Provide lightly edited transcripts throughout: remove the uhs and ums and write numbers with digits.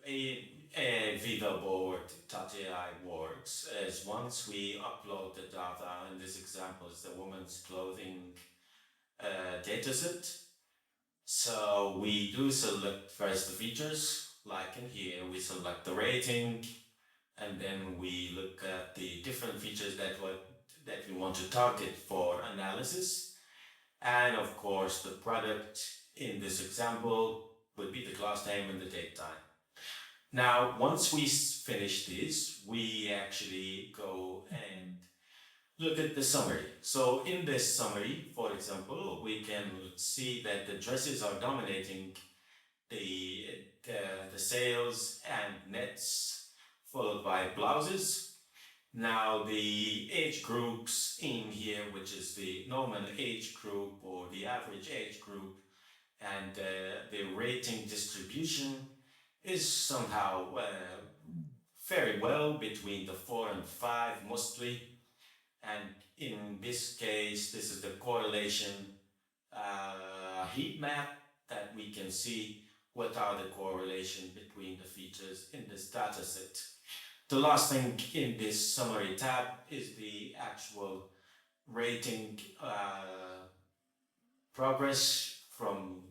a VivaBoard.ai works is once we upload the data, in this example is the woman's clothing dataset. So we do select first the features, like in here, we select the rating, and then we look at the different features that we want to target for analysis. And of course, the product in this example would be the class name and the date time. Now, once we finish this, we actually go and look at the summary. So in this summary, for example, we can see that the dresses are dominating the, the sales and nets, followed by blouses. Now the age groups in here, which is the normal age group or the average age group, and the rating distribution is somehow very well between the 4 and 5 mostly. And in this case, this is the correlation heat map that we can see what are the correlation between the features in this data set. The last thing in this summary tab is the actual rating progress from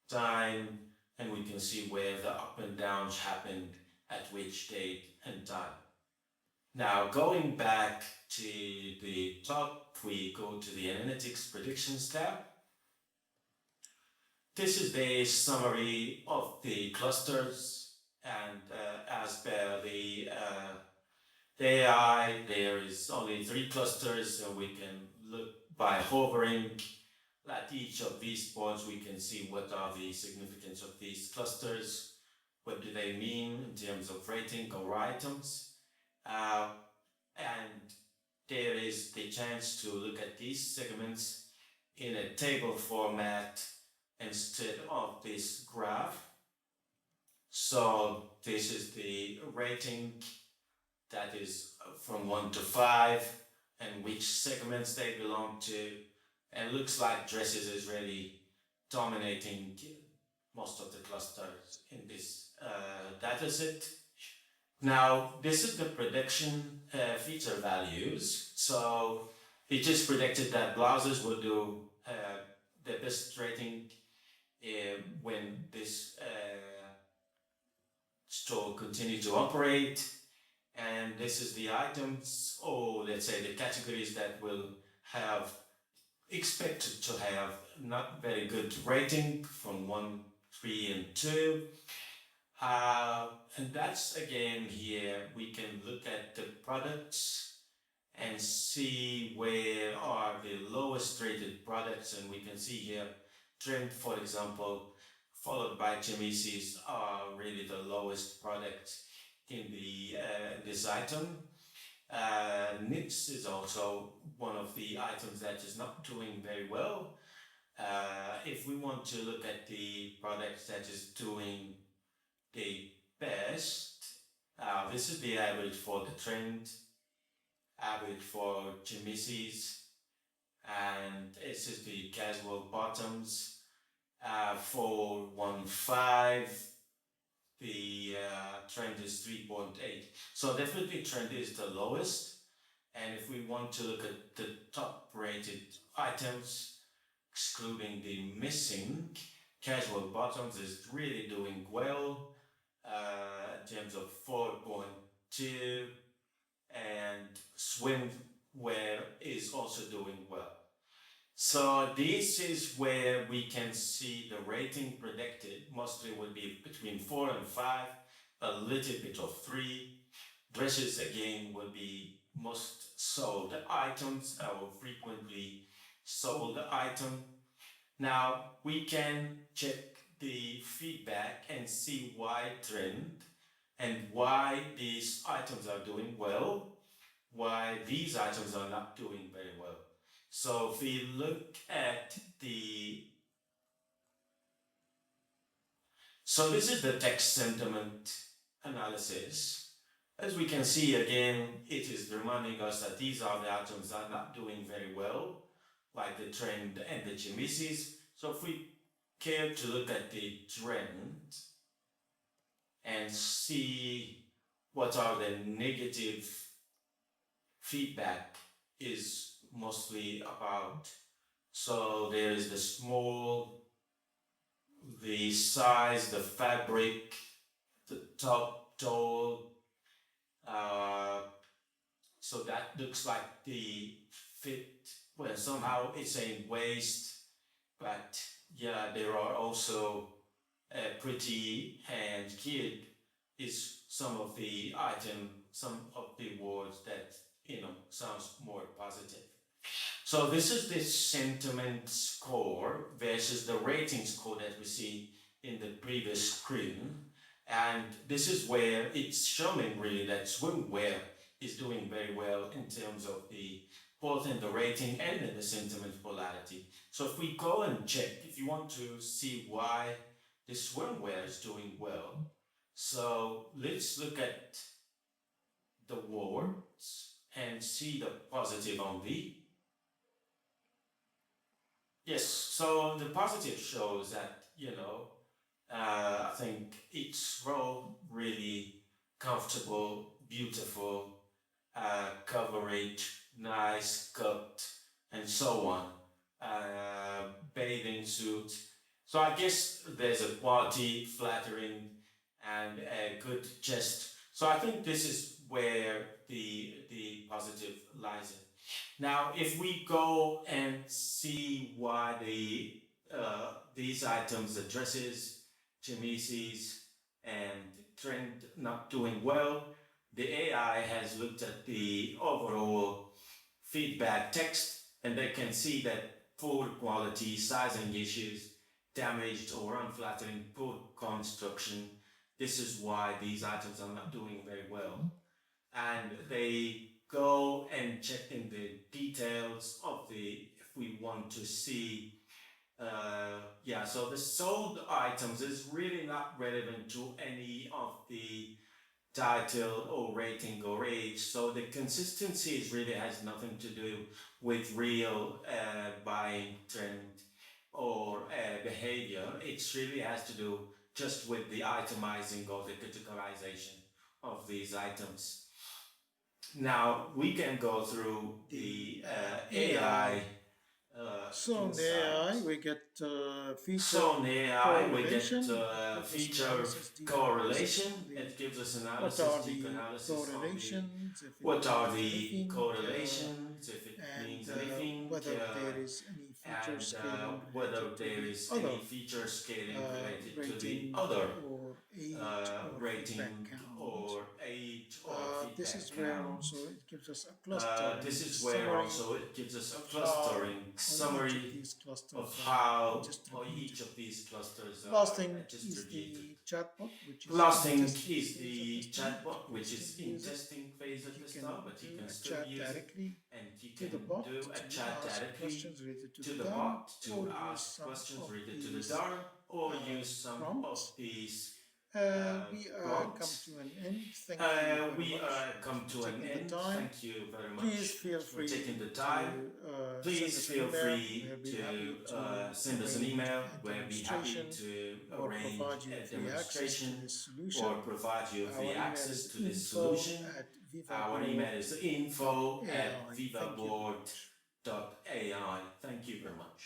time, and we can see where the up and downs happened at which date and time. Now, going back to the top, we go to the Analytics Predictions tab. This is the summary of the clusters, and as per the AI, there is only 3 clusters, and we can look by hovering at each of these points. We can see what are the significance of these clusters, what do they mean in terms of rating or items, and there is the chance to look at these segments in a table format instead of this graph. So this is the rating that is from 1 to 5 and which segments they belong to. And it looks like dresses is really dominating most of the clusters in this data set. Now, this is the prediction feature values. So it just predicted that blouses will do the best rating when this store continue to operate. And this is the items, or let's say the categories that will have expected to have not very good rating from 1, 3, and 2. And that's again here, we can look at the products and see where are the lowest rated products, and we can see here Trend, for example, followed by Chemises are really the lowest product in the this item. Knits is also one of the items that is not doing very well. If we want to look at the products that is doing the best, this is the average for the Trend, average for Chemises, and this is the casual bottoms. For 1.5, the Trend is 3.8. So definitely Trend is the lowest. And if we want to look at the top rated items, excluding the missing, casual bottoms is really doing well in terms of 4.2, and swimwear is also doing well. So this is where we can see the rating predicted. Mostly would be between 4 and 5, a little bit of 3. Dresses again will be most sold items or frequently sold item. Now we can check the feedback and see why Trend and why these items are doing well, why these items are not doing very well. So if we look at so this is the text sentiment analysis. As we can see again, it is reminding us that these are the items that are not doing very well, like the Trend and the Chemises. So if we care to look at the Trend and see what are the negative feedback is mostly about. So there is the small, the size, the fabric, the top tall. Uh, so that looks like the fit. Well, somehow it's a waist, but yeah, there are also pretty and kid is some of the item, some of the words that sounds more positive. So this is the sentiment score versus the rating score that we see in the previous screen. And this is where it's showing really that swimwear is doing very well in terms of the both in the rating and in the sentiment polarity. So if we go and check, if you want to see why the swimwear is doing well, so let's look at the words and see the positive on the. Yes, so the positive shows that, I think it's raw, really comfortable, beautiful, coverage, nice cut, and so on. Bathing suit. So I guess there's a quality, flattering, and a good chest. So I think this is where the positive lies in. Now, if we go and see why these items, the dresses, chemises, and trend not doing well, the AI has looked at the overall feedback text, and they can see that poor quality, sizing issues, damaged or unflattering, poor construction. This is why these items are not doing very well. And they go and check in the details of if we want to see, so the sold items is really not relevant to any of the title or rating or age. So the consistency is really has nothing to do with real buying trend or behavior. It really has to do just with the itemizing or the categorization of these items. Now we can go through the AI. So on the AI, we get So feature in AI, we get correlation. Gives us feature analysis, deep analysis correlation. on the It gives us what analysis, are deep the analysis on the correlations, if it what are means the anything, correlations, if it and means anything, whether there is any feature and scaling whether related to there the is other any feature scaling related to the rating other or age or feedback rating count. or age or This feedback is where count. also it gives us a clustering This is where summary also it gives us a of how clustering on each of summary these of clusters are how distributed. each of these clusters are Last thing is distributed. the chatbot, which is Last in thing testing is phase at the this time, but chatbot, you can which still is in use it, testing and phase at you this can time, but you do can a still chat use it, directly and you to the can bot do a to chat ask directly questions related to to the the DAR, bot or to use ask some questions of related to the these DAR, or use some of prompts. these We come prompts. to an end. Thank you very We much come for to an taking the end. time. Thank you very Please much feel for taking free the to time. send Please us an feel email. free We'll be happy to to send us an arrange email. a We'll be happy demonstration to or arrange provide you a free access to demonstration this or solution. provide you Our the email access is to this info solution. at Our email is vivaboard.ai. info at Thank you very much. vivaboard.ai. Thank you very much.